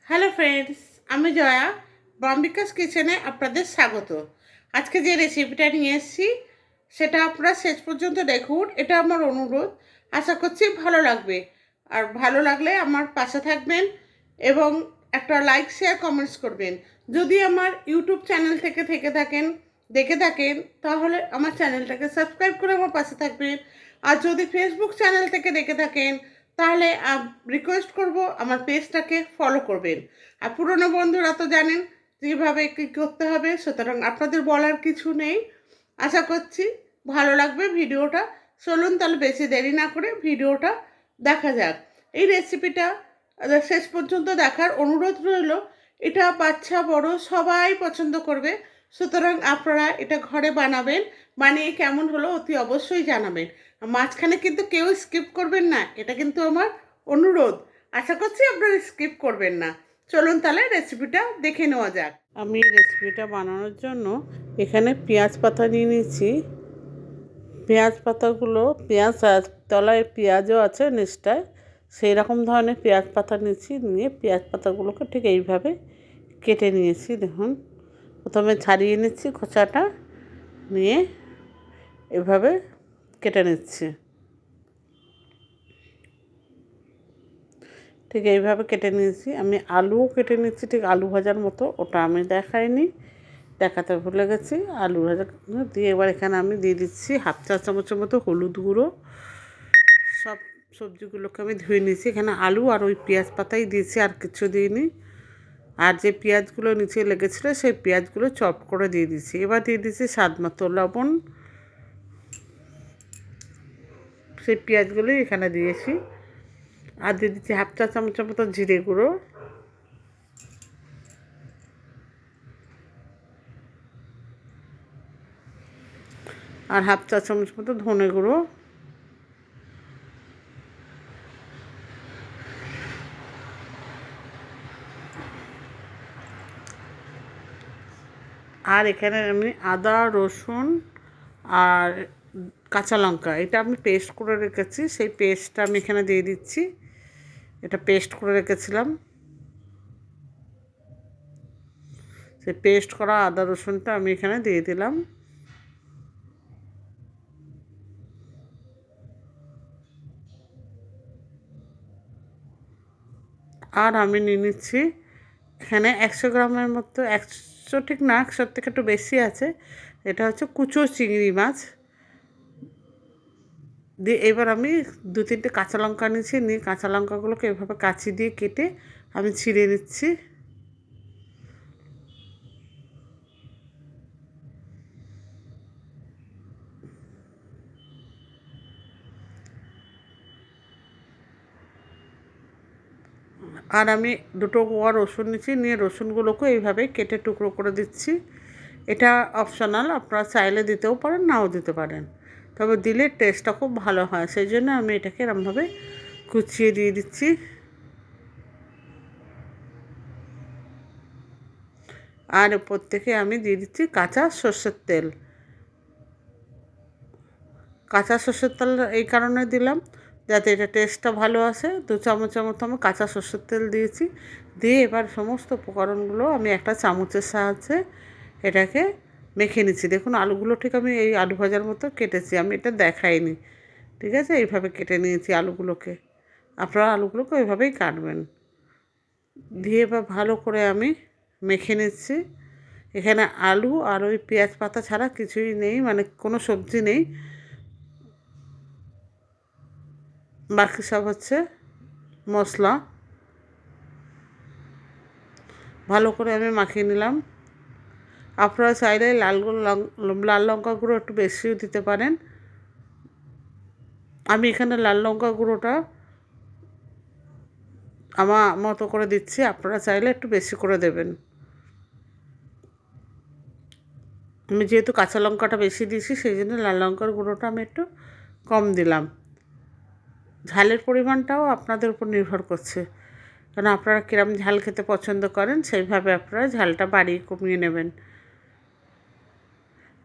Hello friends, আমি জয়া বম্বিকাস কিচেনে আপনাদের স্বাগত। আজকে যে রেসিপিটা নিয়ে এসেছি সেটা আপনারা শেষ পর্যন্ত দেখুন, এটা আমার অনুরোধ। আশা করছি ভালো লাগবে। আর ভালো লাগলে আমার পাশে থাকবেন এবং একটা লাইক শেয়ার কমেন্টস করবেন। যদি আমার ইউটিউব চ্যানেল থেকে দেখে থাকেন তাহলে আমার চ্যানেলটাকে সাবস্ক্রাইব করে আমার পাশে থাকবেন। আর যদি ফেসবুক চ্যানেল থেকে দেখে থাকেন তাহলে রিকোয়েস্ট করব আমার পেজটাকে ফলো করবেন। আর পুরনো বন্ধুরা তো জানেন যেভাবে কী করতে হবে, সুতরাং আপনাদের বলার কিছু নেই। আশা করছি ভালো লাগবে ভিডিওটা। চলুন তাহলে বেশি দেরি না করে ভিডিওটা দেখা যাক। এই রেসিপিটা শেষ পর্যন্ত দেখার অনুরোধ রইল। এটা বাচ্চা বড় সবাই পছন্দ করবে, সুতরাং আপনারা এটা ঘরে বানাবেন। বানিয়ে কেমন হলো অতি অবশ্যই জানাবেন। মাঝখানে কিন্তু কেউ স্কিপ করবেন না, এটা কিন্তু আমার অনুরোধ। আশা করছি আপনারা স্কিপ করবেন না। চলুন তাহলে রেসিপিটা দেখে নেওয়া যাক। আমি রেসিপিটা বানানোর জন্য এখানে পেঁয়াজ পাতা নিয়ে নিয়েছি। পেঁয়াজ পাতাগুলো তলায় পেঁয়াজও আছে নিচটায়, সেই রকম ধরনের পেঁয়াজ পাতা নিয়েছি। নিয়ে পেঁয়াজ পাতাগুলোকে ঠিক এইভাবে কেটে নিয়েছি। দেখুন, প্রথমে ছাড়িয়ে নিচ্ছি খোসাটা, নিয়ে এভাবে কেটে নিচ্ছি। ঠিক এইভাবে কেটে নিয়েছি। আমি আলুও কেটে নিচ্ছি ঠিক আলু ভাজার মতো, ওটা আমি দেখাইনি, দেখাতে ভুলে গেছি। আলু ভাজা দিয়ে এবার এখানে আমি দিয়ে দিচ্ছি 1/2 চা চামচের মতো হলুদ গুঁড়ো। সব সবজিগুলোকে আমি ধুয়ে নিয়েছি। এখানে আলু আর ওই পেঁয়াজ পাতাই দিয়েছি, আর কিছু দিইনি। আর যে পেঁয়াজগুলো নিচে লেগেছিলো সেই পেঁয়াজগুলো চপ করে দিয়ে দিয়েছি। এবার দিয়ে দিচ্ছি স্বাদ মতো লবণ। সেই পেঁয়াজগুলোই এখানে দিয়েছি। আর দিয়ে দিচ্ছি 1/2 চা চামচের মতো জিরে গুঁড়ো। আর 1/2 চা চামচ মতো ধনে গুঁড়ো। আর এখানে আমি আদা, রসুন আর কাঁচা লঙ্কা, এটা আমি পেস্ট করে রেখেছি, সেই পেস্টটা আমি এখানে দিয়ে দিচ্ছি। এটা পেস্ট করে রেখেছিলাম, সেই পেস্ট করা আদা রসুনটা আমি এখানে দিয়ে দিলাম। আর আমি নিয়ে নিচ্ছি এখানে 100 গ্রামের মতো, 100 ঠিক না, 100 থেকে একটু বেশি আছে, এটা হচ্ছে কুচো চিংড়ি মাছ। দিয়ে এবার আমি 2-3টে কাঁচা লঙ্কা নিয়েছি, নিয়ে কাঁচা লঙ্কাগুলোকে এভাবে কাঁচি দিয়ে কেটে আমি ছিঁড়ে নিচ্ছি। আর আমি 2টো কোয়া রসুন নিচ্ছি, নিয়ে রসুনগুলোকে এইভাবে কেটে টুকরো করে দিচ্ছি। এটা অপশনাল, আপনারা চাইলে দিতেও পারেন, নাও দিতে পারেন, তবে দিলে টেস্টটা খুব ভালো হয়, সেই জন্য আমি এটাকে এরমভাবে কুচিয়ে দিয়ে দিচ্ছি। আর উপর থেকে আমি দিয়ে দিচ্ছি কাঁচা সর্ষের তেল। কাঁচা সর্ষের তেল এই কারণে দিলাম যাতে এটা টেস্টটা ভালো আসে। 2 চামচের মতো আমি কাঁচা সর্ষের তেল দিয়েছি। দিয়ে এবার সমস্ত উপকরণগুলো আমি একটা চামচের সাহায্যে এটাকে মেখে নিচ্ছি। দেখুন আলুগুলো ঠিক আমি এই আলু ভাজার মতো কেটেছি, আমি এটা দেখাইনি, ঠিক আছে? এইভাবে কেটে নিয়েছি আলুগুলোকে। আপনারা আলুগুলোকে ওইভাবেই কাটবেন। দিয়ে এবার ভালো করে আমি মেখে নিচ্ছি। এখানে আলু আর ওই পেঁয়াজ পাতা ছাড়া কিছুই নেই, মানে কোনো সবজি নেই, বাকি সব হচ্ছে মশলা। ভালো করে আমি মাখিয়ে নিলাম। আপনারা চাইলে লাল লঙ্কা গুঁড়ো একটু বেশিও দিতে পারেন। আমি এখানে লাল লঙ্কা গুঁড়োটা আমার মতো করে দিচ্ছি, আপনারা চাইলে একটু বেশি করে দেবেন। আমি যেহেতু কাঁচা লঙ্কাটা বেশি দিয়েছি সেই জন্য লাল লঙ্কার গুঁড়োটা আমি একটু কম দিলাম। ঝালের পরিমাণটাও আপনাদের উপর নির্ভর করছে, কারণ আপনারা কিরম ঝাল খেতে পছন্দ করেন সেইভাবে আপনারা ঝালটা বাড়িয়ে কমিয়ে নেবেন।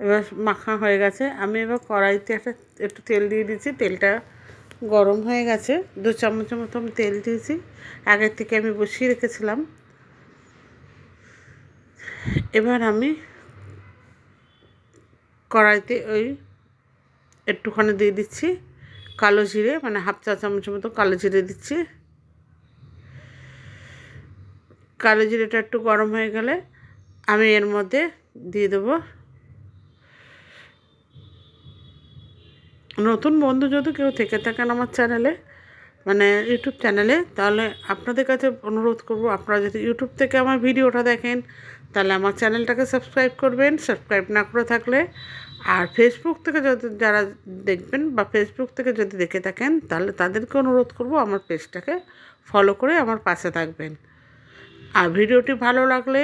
এবার মাখা হয়ে গেছে। আমি এবার কড়াইতে একটু তেল দিয়ে দিচ্ছি। তেলটা গরম হয়ে গেছে, 2 চামচের মতো আমি তেল দিয়েছি। আগের থেকে আমি বসিয়ে রেখেছিলাম। এবার আমি কড়াইতে ওই একটুখানি দিয়ে দিচ্ছি কালো জিরে, মানে হাফ চা চামচের মতো কালো জিরে দিচ্ছি। কালো জিরেটা একটু গরম হয়ে গেলে আমি এর মধ্যে দিয়ে দেবো, নতুন বন্ধু যদি কেউ থেকে থাকেন আমার চ্যানেলে, মানে ইউটিউব চ্যানেলে, তাহলে আপনাদের কাছে অনুরোধ করব, আপনারা যদি ইউটিউব থেকে আমার ভিডিওটা দেখেন তাহলে আমার চ্যানেলটাকে সাবস্ক্রাইব করবেন, সাবস্ক্রাইব না করে থাকলে। আর ফেসবুক থেকে যদি যারা দেখবেন বা ফেসবুক থেকে যদি দেখে থাকেন তাহলে তাদেরকে অনুরোধ করব আমার পেজটাকে ফলো করে আমার পাশে থাকবেন। আর ভিডিওটি ভালো লাগলে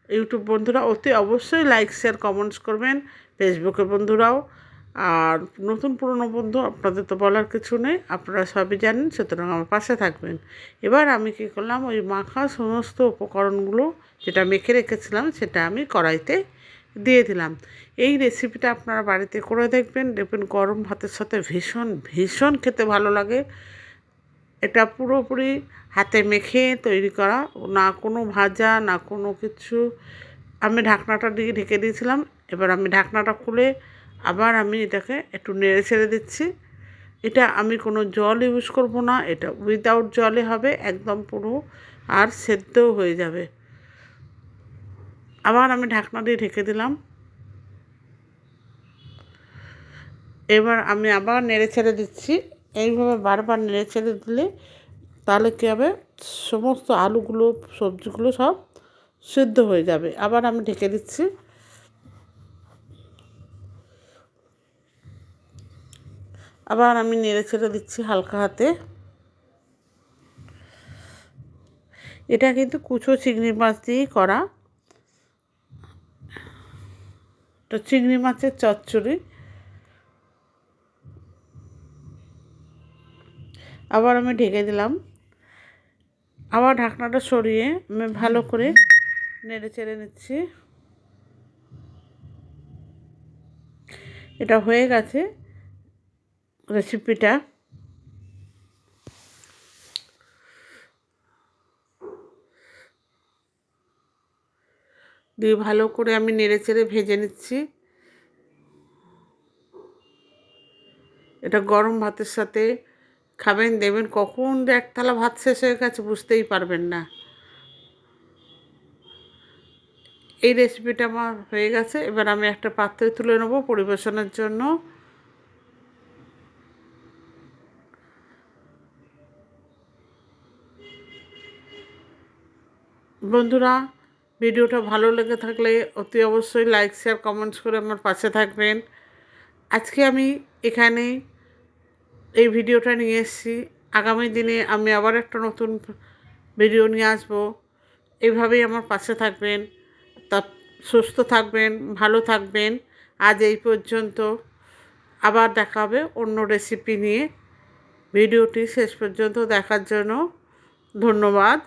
ইউটিউব বন্ধুরা অতি অবশ্যই লাইক শেয়ার কমেন্টস করবেন, ফেসবুকের বন্ধুরাও। আর নতুন পুরনো বন্ধু আপনাদের তো বলার কিছু নেই, আপনারা সবই জানেন, সুতরাং আমার পাশে থাকবেন। এবার আমি কী করলাম, ওই মাখা সমস্ত উপকরণগুলো যেটা মেখে রেখেছিলাম সেটা আমি কড়াইতে দিয়ে দিলাম। এই রেসিপিটা আপনারা বাড়িতে করে দেখবেন, দেখবেন গরম ভাতের সাথে ভীষণ ভীষণ খেতে ভালো লাগে। এটা পুরোপুরি হাতে মেখে তৈরি করা, না কোনো ভাজা না কোনো কিছু। আমি ঢাকনাটা দিয়ে ঢেকে দিয়েছিলাম, এবার আমি ঢাকনাটা খুলে আবার আমি এটাকে একটু নেড়ে ছেড়ে দিচ্ছি। এটা আমি কোনো জল ইউজ করব না, এটা উইদাউট জলে হবে একদম পুরো, আর সেদ্ধও হয়ে যাবে। আবার আমি ঢাকনা দিয়ে ঢেকে দিলাম। এবার আমি আবার নেড়ে ছেড়ে দিচ্ছি। এইভাবে বারবার নেড়ে ছেড়ে দিলে তাহলে কী হবে, সমস্ত আলুগুলো সবজিগুলো সব সিদ্ধ হয়ে যাবে। আবার আমি ঢেকে দিচ্ছি। আবার আমি নেড়ে ছেড়ে দিচ্ছি হালকা হাতে। এটা কিন্তু কুচো চিংড়ি মাছ দিয়েই করা, তো চিংড়ি মাছের চচ্চড়ি। আবার আমি ঢেকে দিলাম। আবার ঢাকনাটা সরিয়ে আমি ভালো করে নেড়ে চেড়ে নিচ্ছি। এটা হয়ে গেছে রেসিপিটা। দিয়ে ভালো করে আমি নেড়ে চেড়ে ভেজে নিচ্ছি। এটা গরম ভাতের সাথে খাবেন, দেবেন কখন যে এক থালা ভাত শেষ হয়ে গেছে বুঝতেই পারবেন না। এই রেসিপিটা আমার হয়ে গেছে। এবার আমি একটা পাত্রে তুলে নেব পরিবেশনের জন্য। বন্ধুরা, ভিডিওটা ভালো লেগে থাকলে অতি অবশ্যই লাইক শেয়ার কমেন্টস করে আমার পাশে থাকবেন। আজকে আমি এখানে এই ভিডিওটা নিয়ে এসেছি। আগামী দিনে আমি আবার একটা নতুন ভিডিও নিয়ে আসবো। এইভাবেই আমার পাশে থাকবেন, তা সুস্থ থাকবেন, ভালো থাকবেন। আজ এই পর্যন্ত, আবার দেখা হবে অন্য রেসিপি নিয়ে। ভিডিওটি শেষ পর্যন্ত দেখার জন্য ধন্যবাদ।